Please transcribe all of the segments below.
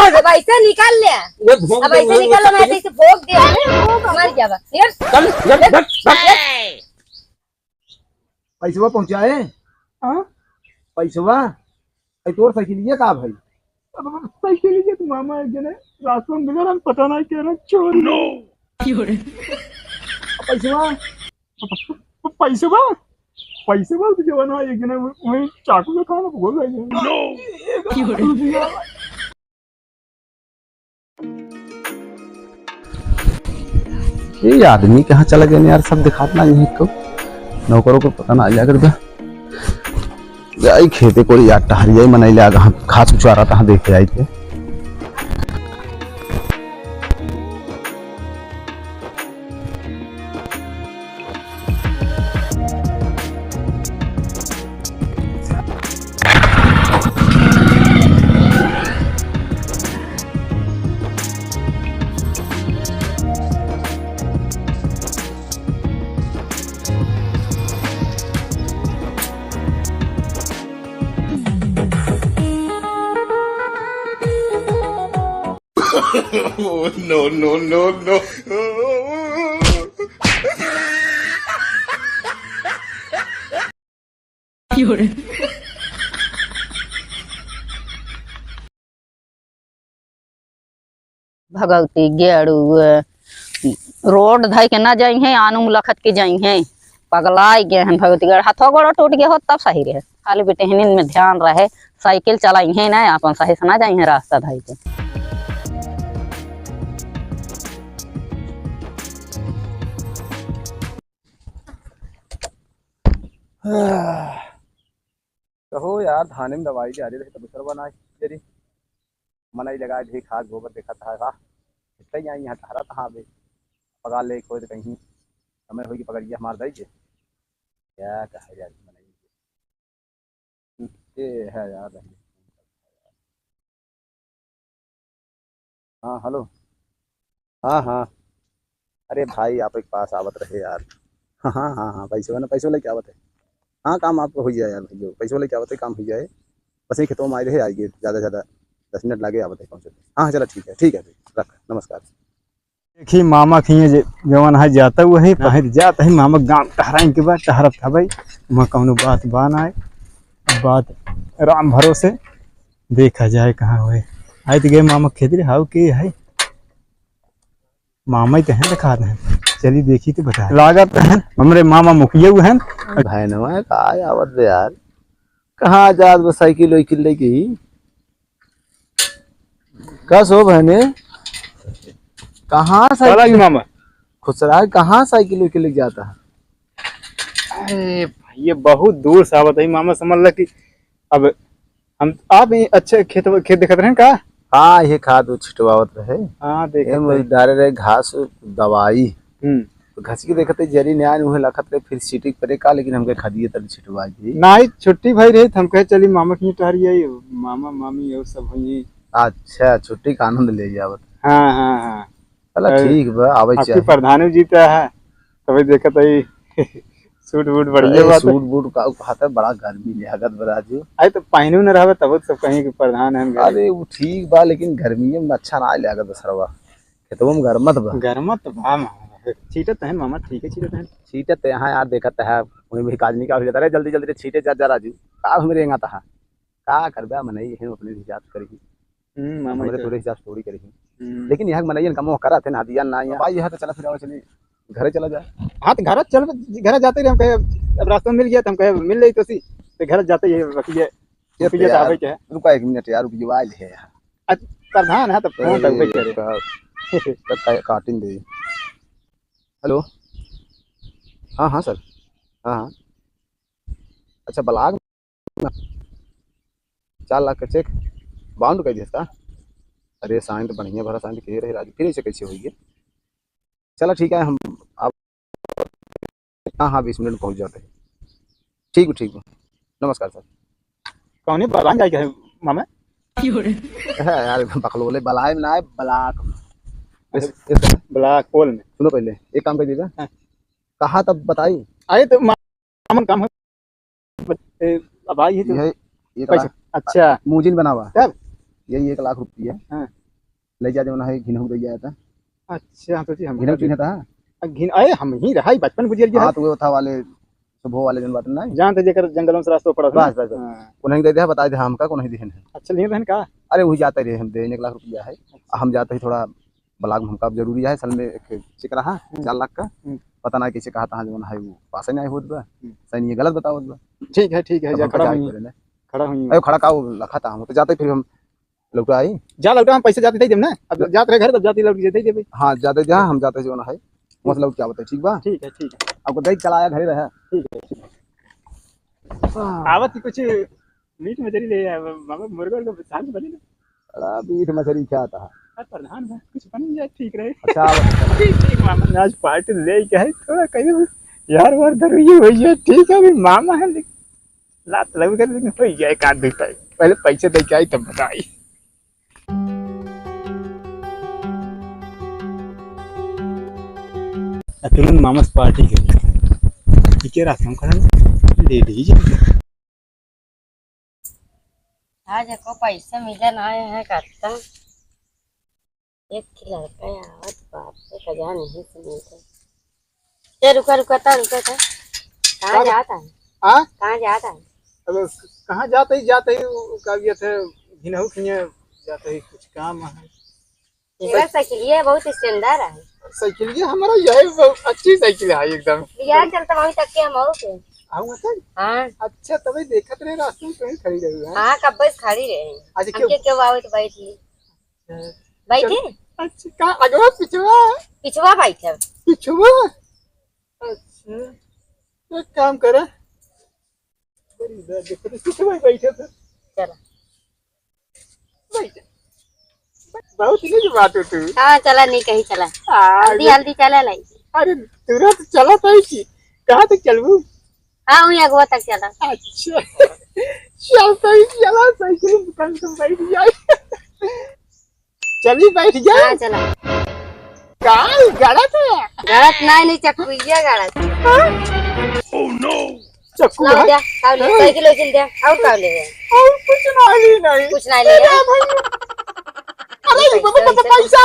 अब ऐसे निकाल ले, अब ऐसे निकाल लो, मैं ऐसे भोग दिया मर जावा। पैसवा पहुंचाए? हाँ पैसवा तोर साइकिल का भाई? साइकिल लीजिए तो मामा एक जने रास्ते में बिगड़ पता नहीं कह रहा चोर। नो पैसवा पैसवा पैसवा तो जवाना एक जने वही चाकू में खाना भूल गए। नो ये आदमी कहाँ चला गया यार, सब दिखाता नहीं को नौकरों को पता ना आ कर जाई खेते को यार टहरिया मनाई ले आगा घास उचारा था देखे आई थे। No, no, no, no. Bhagwati गेड़ू रोड धई के ना जाई है, आनू लखत के जाई है, पगलाई गए हैं भगवती गढ़ हाथों गोड़ा टूट गया हो तब सही रहे। खाली बेटे हिनिन में ध्यान रहे, साइकिल चलाई है ना अपन सही से ना जाई है रास्ता धई के। कहो यार थाने में दवाई जा रही रही तो दूसरा बना तेरी मनाई लगा ढी खाद गोबर देखा था वाह इतना ही आई यहाँ तारा था बे पगा ले कोई तो कहीं समय होगी पकड़िए हमार दई के क्या कहा यार मनाई ये है यार। हाँ हेलो हाँ हाँ अरे भाई आप एक पास आवत रहे यार। हाँ हाँ हाँ हाँ पैसे वाले क्या आवत है। हाँ काम आपको हो जाए यार भैया पैसे वाले क्या आवत है काम हो जाए बस ही खेतों में आए रहे आइए ज़्यादा से ज़्यादा 10 मिनट लगे आवत है पहुँचे। हाँ चलो ठीक है रख नमस्कार। देखिए मामा खिए जवन है जाता हुआ है पहर जाता है मामा गाँव टहराई के बाद टहरत था भाई वहाँ कौनो बात बान आए बात राम भरोसे देखा जाए कहाँ हुए आए तो गए मामा खेती हाउ के है मामा ही तो है दिखा रहे हैं चलिए देखी तो बता लागत है हमारे मामा मुखिया हुए हैं भाई नवा कहा आवत यार कहाँ आजाद वो साइकिल वाइकिल लेके कस हो बहने कहाँ साइकिल मामा खुसरा कहाँ साइकिल वाइकिल लेके जाता है। अरे ये बहुत दूर से आवत है मामा समझ ल कि अब हम आप अच्छे खेत दिखत रहे का। हाँ ये खाद छिटवावत रहे। हाँ देखे डाले रहे घास दवाई तो घस के देखते जरी न्याय उहे लखत रहे फिर सीटी परे का लेकिन हमके खदिए तब छिटवा दी नहीं छुट्टी भाई रही हम कहे चली मामा की टहरिए मामा मामी और सब हुई। अच्छा छुट्टी का आनंद ले जावत। हाँ हाँ हाँ चलो ठीक बा आवे चाहिए प्रधान जीता है तभी देखत है सूट बूट बढ़िया बात सूट बूट का खाता बड़ा गर्मी लागत बराजू आई तो पहनू न रहा तब सब कहीं के प्रधान है। अरे वो ठीक बा लेकिन गर्मी में अच्छा ना लागत सरवा खेतों में गरमत बा छीटत है मामा ठीक है छीटत यहाँ यार देखत है वही भी काज निकाल जाता है जल्दी जल्दी छीटे जा राजू का हमरे यहाँ था का करबा मनई है अपने हिसाब करेगी मामा हमरे पूरे हिसाब थोड़ी करेगी लेकिन यहाँ मनई का मोह करा थे ना दिया ना भाई यहाँ तो चला फिर चलिए घरे चला जाए। हाँ तो घर जाते रहे हम कहे अब रास्ता में मिल गया तो हम कहे मिल रही तो घर जाते ही रुका 1 मिनट यार रुकिए आइल है प्रधान है तो फोन काटिन दे। हेलो हाँ हाँ सर हाँ हाँ अच्छा बलाग 4 लाख का चेक बाउंड कर दिया। अरे साइन तो बढ़िया भरा साइन कह रहे राजू फिर ऐसे कैसे होगी। चलो ठीक है हम आप हाँ 20 मिनट में पहुँच जाते हैं। ठीक नमस्कार सर। कौन बलान जाएगा मामा यार बकलोले बलाए में ना है बलाक ब्लैक होल में। सुनो पहले एक काम कर दीजिएगा कहा तब बताई आए तो मामा काम अब आई तो ये अच्छा मूजिन बना हुआ तब यही 1 लाख रुपया। हाँ। ले जा जो है घिनहू दे जाया था। अच्छा हम सोचे हम घिनहू चिन्ह था। घिन आए हम ही रहा बचपन गुजर गया। हाँ तो वो था वाले सुबह वाले दिन बात ना जानते जेकर जंगलों से रास्ता पड़ा बस बस उन्हें दे दिया बता दे हमका को नहीं दिहन है। अच्छा नहीं बहन का अरे वही जाते रहे हम दे 1 लाख रुपया है। हम जाते ही थोड़ा ब्लाक हमका जरूरी है सल में एक चेक रहा 4 लाख का पता ना कैसे कहा था जो है वो पास नहीं होत बा सही नहीं गलत बताओ बा। ठीक है जा खड़ा हुई अरे खड़ा का लखा था हम तो जाते फिर हम लौटा आई जा लौटा हम पैसे जाते थे देम ना अब जाते रहे घर तब जाते लौट जेते देबे। हाँ जाते जहाँ हम जाते जो है मतलब क्या बताए ठीक बा ठीक है आपको देख चलाया घरे रहा। ठीक है आवत कुछ मीट मछली ले मामा मुर्गा को साथ बने ना बड़ा मीट मछली क्या था प्रधान कुछ बन जाए ठीक रहे। अच्छा ठीक मामा आज पार्टी ले के है थोड़ा कहीं यार वार धरुई हो जाए ठीक है अभी मामा है लात लग कर लेकिन हो जाए काट देता है पहले पैसे दे के आई तब बताई। तुरंत मामा से पार्टी के ठीक है रास्ता में खड़ा ले लीजिए। आज को पैसा मिला ना है करता एक लड़का आवत बाप से कजा नहीं सुनते। ये रुका था कहाँ जाता है हाँ कहाँ जाता है अब कहाँ जाते ही का ये थे घिनहू खिए जाते ही कुछ काम है। तेरा साइकिल ये बहुत स्टैंडर्ड है। साइकिल ये हमारा यही अच्छी साइकिल है एकदम यार चलता वहीं तक के हम आओ के आऊँ मतलब हाँ अच्छा तभी देखत रहे रास्ते में कहीं खड़ी रही है। हाँ कब बस खड़ी रहे आज हमके क्यों आवे तो बैठ ली बैठे अच्छा कहाँ अगवा पिछवा पिछवा बैठे पिछवा अच्छा एक काम करा देखो तो पिछवा बैठे थे चला बैठे बहुत ही बात हो तू। हाँ चला नहीं कहीं चला हल्दी चला लाई अरे तुरंत चला था कि कहाँ तक चलू हाँ वहीं अगवा तक चला। अच्छा चलता ही चला साइकिल दुकान से बैठ जाए चली बैठ गया हाँ चला कहाँ गलत है गलत नहीं चक्कुइया गलत चक्कू लाओ है जा काव ले साइकिल उछल दे और काव ले और कुछ नहीं ले अरे पैसा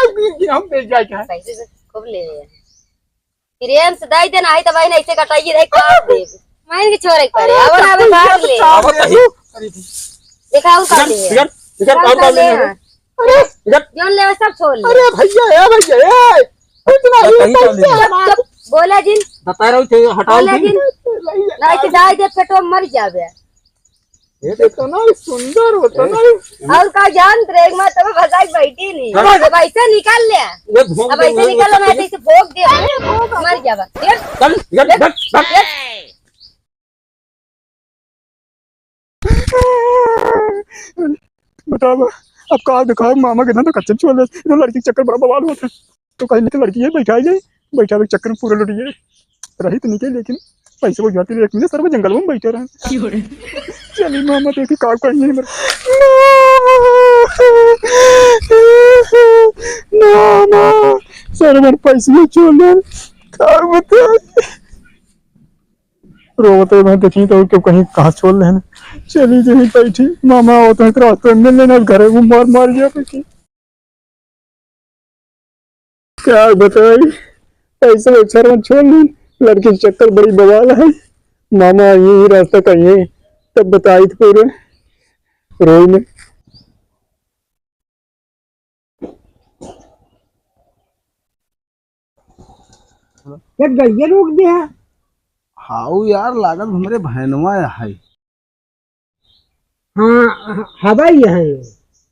हम दे जाए क्या पैसे से खूब ले प्रेम से दाई देना है तब नहीं ऐसे कटाइए रे काट दे माइन के छोरे करे अब ना अब बाहर ले दिखाओ काट दे टिकट ले अरे जोन ले सब छोड़ ले अरे भैया इतना ही बोला जिन बता रहा हूँ हटाओ जिन नहीं तो दाई दे पेटो मर जावे ये देखो ना सुंदर होता ना और का जान ब्रेक में तब भगाई बैठी नहीं अब ऐसे निकाल ले अब ऐसे निकालो मैं ऐसे भोग दे मर जावा चल बताओ अब कहा दिखाओ मामा के ना तो कच्चे छोड़ दे लड़की के चक्कर बड़ा बवाल होता है तो कहीं निकल लड़की है बैठा जाए बैठा के चक्कर में पूरा लुट गए रही तो निकल लेकिन पैसे वो जाते एक मिनट सर जंगल में बैठे रहे चलिए मामा देखी काम करेंगे ना सर मेरे पैसे छोड़ रोते मैं देखी तो क्यों कहीं कहाँ छोड़ लेना चली जही बैठी मामा होते हैं रास्ते में मिल लेना घरे वो मार गया क्या बताई पैसे अक्षर में छोड़ ली लड़की के चक्कर बड़ी बवाल है मामा यही रास्ता कहीं तब बताई थी पूरे रोई में गैया रोक दिया हाउ यार लागत हमारे बहनवा है हाँ हवाई है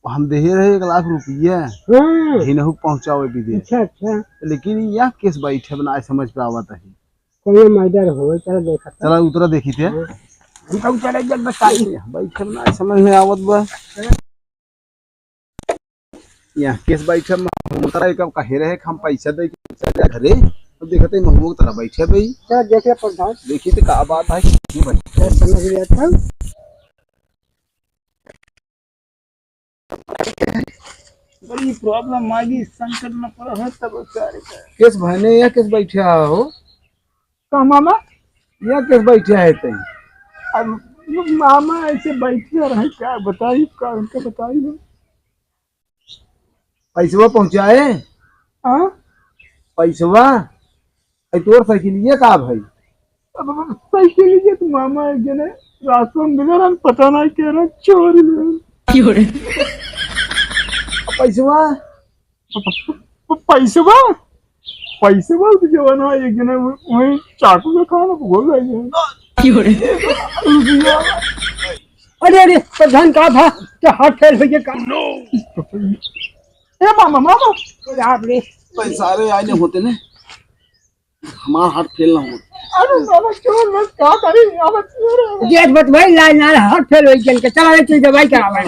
हम दे रहे 1 लाख रुपया हाँ हिनहु पहुंचावे विदेश अच्छा लेकिन यह केस बैठे बना समझ पे आवत है कोई मैडर हो चलो देखा चला उतरा देखी थे हम चले जब बताई बैठे बना समझ में आवत बा यह केस बैठे में उतरा कब कहे रहे हम पैसा दे के चले घरे तो देखते महबूब तरह बैठे भाई चल देखे प्रधान देखी तो का बात है समझ लिया था बड़ी प्रॉब्लम आ गई संकट में पड़ा है तब केस बहने या केस बैठे हो का मामा या केस बैठे है ते अब मामा ऐसे बैठे रहे क्या बताई का उनका बताई पैसवा पहुंचाए हाँ पैसवा तोर साइकिलिया का भाई पैसे लीजिए तो मामा एक जने रास्ते में मिला हम पता नहीं कह रहा चोरी में पैसवा पैसवा पैसवा तो जवान है एक जने वही चाकू में खाना भूल गए अरे अरे प्रधान कहा था कि हाथ फेल हो गया का ए मामा मामा आपने पैसारे आए नहीं होते ने हमारा हाथ फेल ना हो अरे मामा चोर मैं क्या करी अब चोर गेट बत भाई लाइन हाथ फेल हो गया चला चल दवाई करावा